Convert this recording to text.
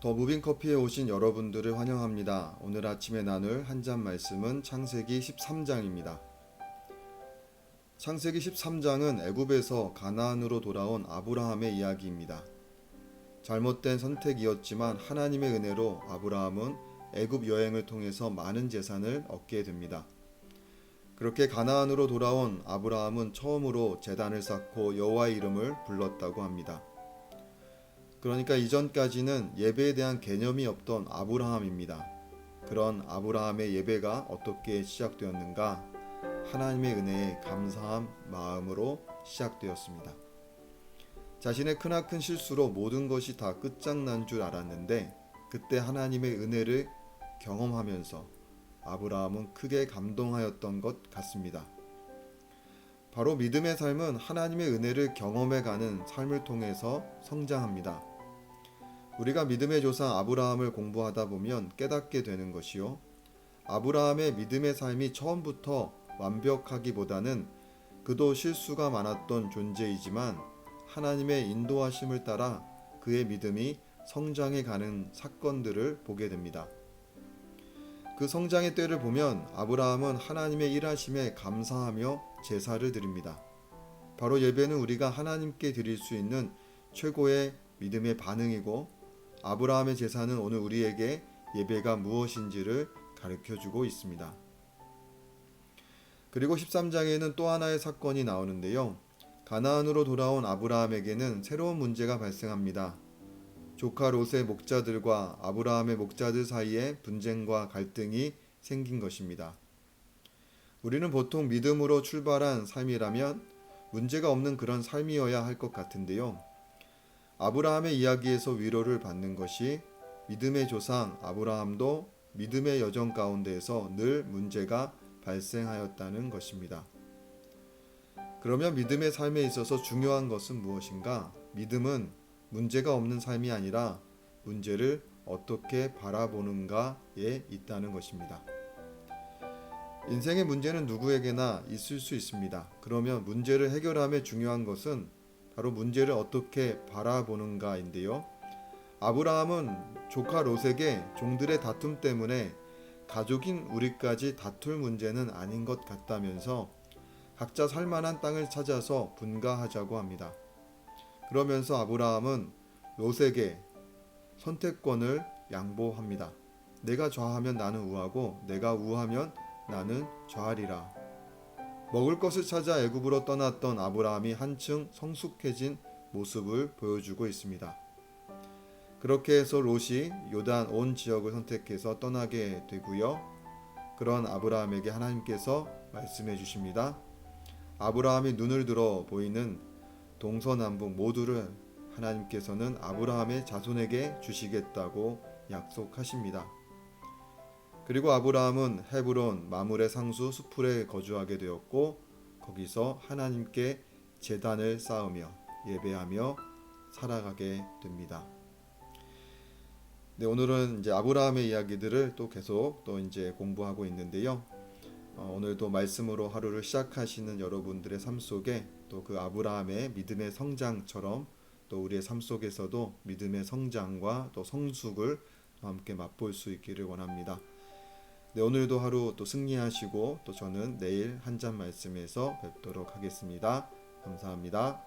더 무빙커피에 오신 여러분들을 환영합니다. 오늘 아침에 나눌 한 잔 말씀은 창세기 13장입니다. 창세기 13장은 애굽에서 가나안으로 돌아온 아브라함의 이야기입니다. 잘못된 선택이었지만 하나님의 은혜로 아브라함은 애굽 여행을 통해서 많은 재산을 얻게 됩니다. 그렇게 가나안으로 돌아온 아브라함은 처음으로 제단을 쌓고 여호와의 이름을 불렀다고 합니다. 그러니까 이전까지는 예배에 대한 개념이 없던 아브라함입니다. 그런 아브라함의 예배가 어떻게 시작되었는가? 하나님의 은혜에 감사한 마음으로 시작되었습니다. 자신의 크나큰 실수로 모든 것이 다 끝장난 줄 알았는데 그때 하나님의 은혜를 경험하면서 아브라함은 크게 감동하였던 것 같습니다. 바로 믿음의 삶은 하나님의 은혜를 경험해가는 삶을 통해서 성장합니다. 우리가 믿음의 조상 아브라함을 공부하다 보면 깨닫게 되는 것이요. 아브라함의 믿음의 삶이 처음부터 완벽하기보다는 그도 실수가 많았던 존재이지만 하나님의 인도하심을 따라 그의 믿음이 성장해 가는 사건들을 보게 됩니다. 그 성장의 때를 보면 아브라함은 하나님의 일하심에 감사하며 제사를 드립니다. 바로 예배는 우리가 하나님께 드릴 수 있는 최고의 믿음의 반응이고 아브라함의 제사는 오늘 우리에게 예배가 무엇인지를 가르쳐주고 있습니다. 그리고 13장에는 또 하나의 사건이 나오는데요. 가나안으로 돌아온 아브라함에게는 새로운 문제가 발생합니다. 조카 롯의 목자들과 아브라함의 목자들 사이에 분쟁과 갈등이 생긴 것입니다. 우리는 보통 믿음으로 출발한 삶이라면 문제가 없는 그런 삶이어야 할 것 같은데요. 아브라함의 이야기에서 위로를 받는 것이 믿음의 조상 아브라함도 믿음의 여정 가운데에서 늘 문제가 발생하였다는 것입니다. 그러면 믿음의 삶에 있어서 중요한 것은 무엇인가? 믿음은 문제가 없는 삶이 아니라 문제를 어떻게 바라보는가에 있다는 것입니다. 인생의 문제는 누구에게나 있을 수 있습니다. 그러면 문제를 해결함에 중요한 것은 바로 문제를 어떻게 바라보는가인데요. 아브라함은 조카 롯에게 종들의 다툼 때문에 가족인 우리까지 다툴 문제는 아닌 것 같다면서 각자 살만한 땅을 찾아서 분가하자고 합니다. 그러면서 아브라함은 롯에게 선택권을 양보합니다. 내가 좌하면 나는 우하고 내가 우하면 나는 좌하리라. 먹을 것을 찾아 애굽으로 떠났던 아브라함이 한층 성숙해진 모습을 보여주고 있습니다. 그렇게 해서 롯이 요단 온 지역을 선택해서 떠나게 되고요. 그런 아브라함에게 하나님께서 말씀해 주십니다. 아브라함이 눈을 들어 보이는 동서남북 모두를 하나님께서는 아브라함의 자손에게 주시겠다고 약속하십니다. 그리고 아브라함은 헤브론 마므레 상수 수풀에 거주하게 되었고 거기서 하나님께 제단을 쌓으며 예배하며 살아가게 됩니다. 네, 오늘은 이제 아브라함의 이야기들을 또 계속 또 이제 공부하고 있는데요. 오늘도 말씀으로 하루를 시작하시는 여러분들의 삶 속에 또 그 아브라함의 믿음의 성장처럼 또 우리의 삶 속에서도 믿음의 성장과 또 성숙을 함께 맛볼 수 있기를 원합니다. 네, 오늘도 하루 또 승리하시고 또 저는 내일 한 잔 말씀에서 뵙도록 하겠습니다. 감사합니다.